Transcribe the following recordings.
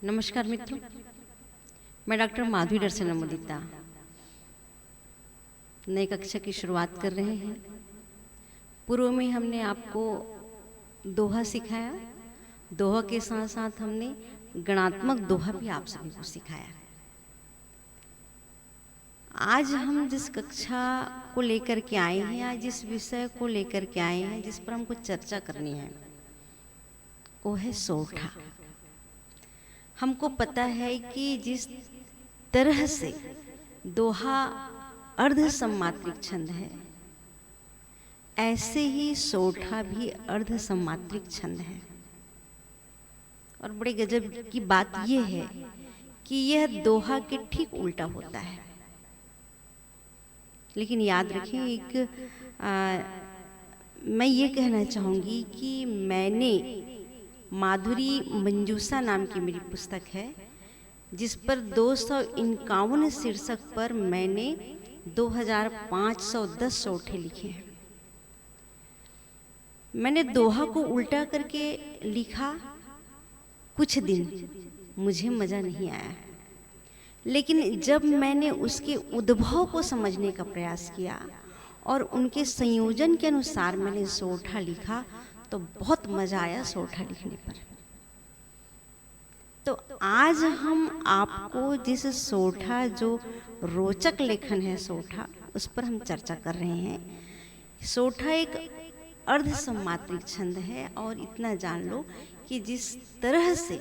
नमस्कार मित्रों, मैं डॉक्टर माधुरी दर्शन अमोदिता नई कक्षा की शुरुआत कर रहे हैं। पूर्व में हमने आपको दोहा सिखाया, दोहा के साथ साथ हमने गणात्मक दोहा भी आप सभी को सिखाया। आज हम जिस कक्षा को लेकर के आए हैं, आज जिस विषय को लेकर के आए हैं, जिस पर हमको चर्चा करनी है, वो है सोठा। हमको पता है कि जिस तरह से दोहा अर्ध सम्मात्रिक छंद है, ऐसे ही सोठा भी अर्ध सम्मात्रिक छंद है। और बड़े गजब की बात यह है कि यह दोहा के ठीक उल्टा होता है। लेकिन याद रखें, मैं ये कहना चाहूँगी कि मैंने माधुरी मंजूषा नाम की मेरी पुस्तक है, जिस पर 251 शीर्षक पर मैंने 2510 सोठे लिखे हैं। मैंने दोहा को उल्टा करके लिखा। कुछ दिन मुझे मज़ा नहीं आया, लेकिन जब मैंने उसके उद्भव को समझने का प्रयास किया और उनके संयोजन के अनुसार मैंने सोठा लिखा तो बहुत मज़ा आया सोठा लिखने पर। तो आज हम आपको जिस सोठा, जो रोचक लेखन है सोठा, उस पर हम चर्चा कर रहे हैं। सोठा एक अर्ध सम्मात्रिक छंद है और इतना जान लो कि जिस तरह से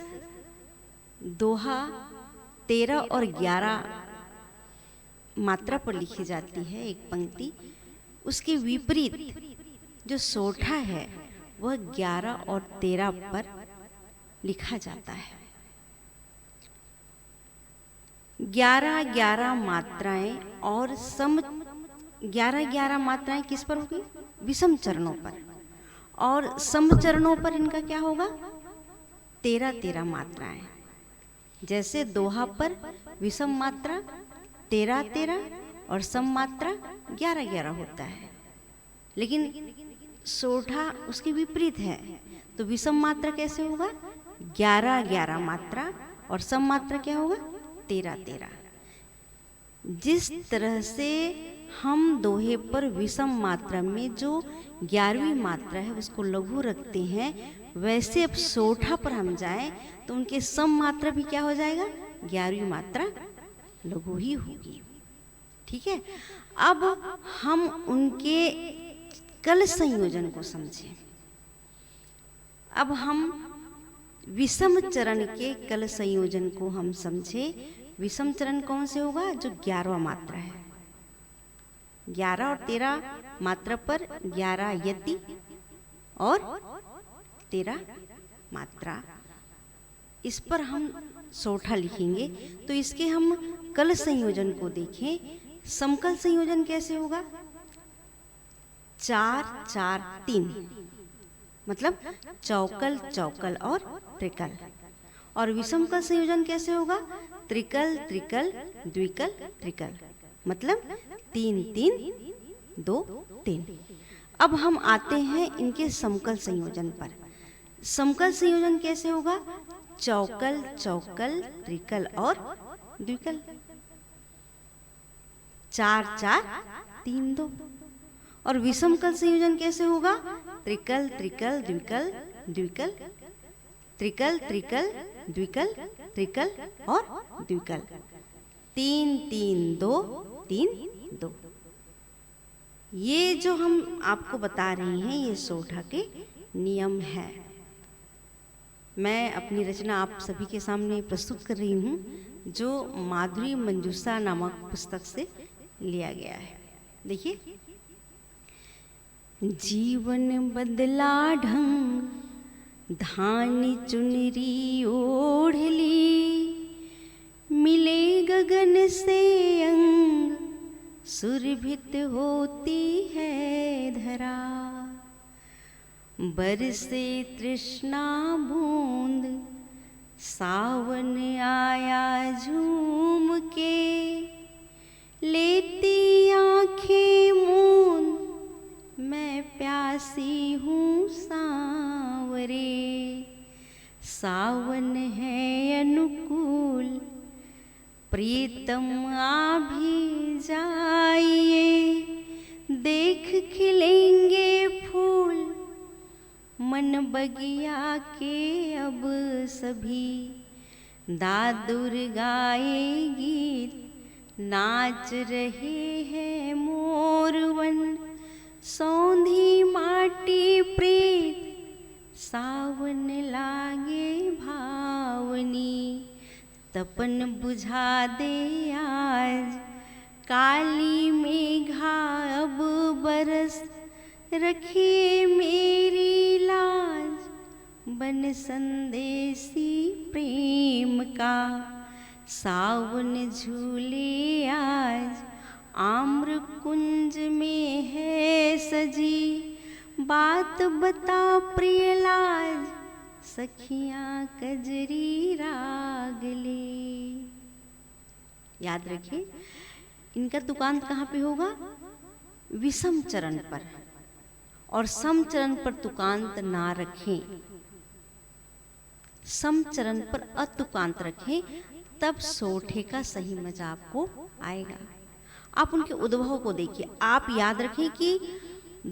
दोहा 13 और 11 मात्रा पर लिखी जाती है एक पंक्ति, उसके विपरीत जो सोठा है वह 11 और 13 पर लिखा जाता है। 11-11 मात्राएं और 11-11 मात्राएं किस पर होगी? विषम चरणों पर। और सम चरणों पर इनका क्या होगा? 13-13 मात्राएं। जैसे दोहा पर विषम मात्रा 13-13 और सम मात्रा 11-11 होता है, लेकिन सोठा उसके विपरीत है। तो विषम मात्रा कैसे होगा? 11-11 मात्रा और सम मात्रा क्या होगा? 13-13। जिस तरह से हम दोहे पर विषम मात्रा में जो 11वीं मात्रा है उसको लघु रखते हैं, वैसे अब सोठा पर हम जाएं तो उनके सम मात्रा भी क्या हो जाएगा? 11वीं मात्रा लघु ही होगी। ठीक है, अब हम उनके कल संयोजन को समझें। अब हम विषम चरण के कल संयोजन को हम समझें। विषम चरण कौन से होगा? जो 11वां मात्रा है। 11 और 13 मात्रा पर 11 यति और 13 मात्रा, इस पर हम सोठा लिखेंगे। तो इसके हम कल संयोजन को देखें। समकल संयोजन कैसे होगा? 4-4-3, मतलब चौकल चौकल और त्रिकल। और विषम कल संयोजन कैसे होगा? त्रिकल त्रिकल द्विकल त्रिकल, मतलब 3-3-2-3। अब हम आते हैं इनके समकल संयोजन पर। समकल संयोजन कैसे होगा? चौकल चौकल त्रिकल और द्विकल। 4-4-3-2। और विषम कल संयोजन कैसे होगा? त्रिकल त्रिकल द्विकल द्विकल, त्रिकल त्रिकल द्विकल त्रिकल और द्विकल। 3-3-2-3-2। ये जो हम आपको बता रहे हैं ये सोठा के नियम है। मैं अपनी रचना आप सभी के सामने प्रस्तुत कर रही हूँ, जो माधुरी मंजूषा नामक पुस्तक से लिया गया है। देखिए, जीवन बदला ढंग, धानी चुनरी ओढ़ ली, मिले गगन से अंग, सुरभित होती है धरा, बरसे तृष्णा बूंद, सावन आया झूम के, लेती आंखें मूंद, मैं प्यासी हूँ सांवरे, सावन है अनुकूल, प्रीतम आ भी जाइए, देख खिलेंगे फूल मन बगिया के अब सभी। दादुर गाए गीत, नाच रहे हैं मोरवन, सौंधी माटी प्रीत, सावन लागे भावनी। तपन बुझा दे आज, काली मेघा अब बरस, रखिए मेरी लाज, बन संदेशी प्रेम का। सावन झूले आज, आम्र कुंज में है सजी, बात बता प्रिय लाज, सखियां कजरी राग ले। याद रखिए, इनका तुकांत कहाँ पे होगा? विषम चरण पर, और सम चरण पर तुकांत ना रखें, सम चरण पर अतुकांत रखें, तब सोठे का सही मजा आपको आएगा। आप उनके उद्भव को देखिए। आप याद रखें कि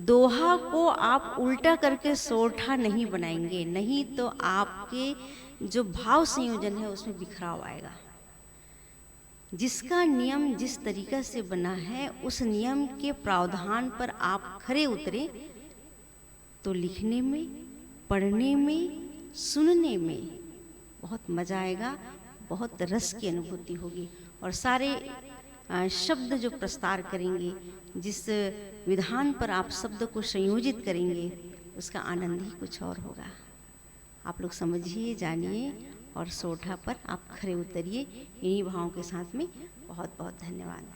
दोहा को आप उल्टा करके सोठा नहीं बनाएंगे, नहीं तो आपके जो भाव संयोजन है उसमें बिखराव आएगा। जिसका नियम जिस तरीका से बना है, उस नियम के प्रावधान पर आप खरे उतरे तो लिखने में, पढ़ने में, सुनने में बहुत मज़ा आएगा, बहुत रस की अनुभूति होगी। और सारे शब्द जो प्रस्तार करेंगे, जिस विधान पर आप शब्द को संयोजित करेंगे, उसका आनंद ही कुछ और होगा। आप लोग समझिए, जानिए और सोठा पर आप खरे उतरिए। इन्हीं भावों के साथ में बहुत बहुत धन्यवाद।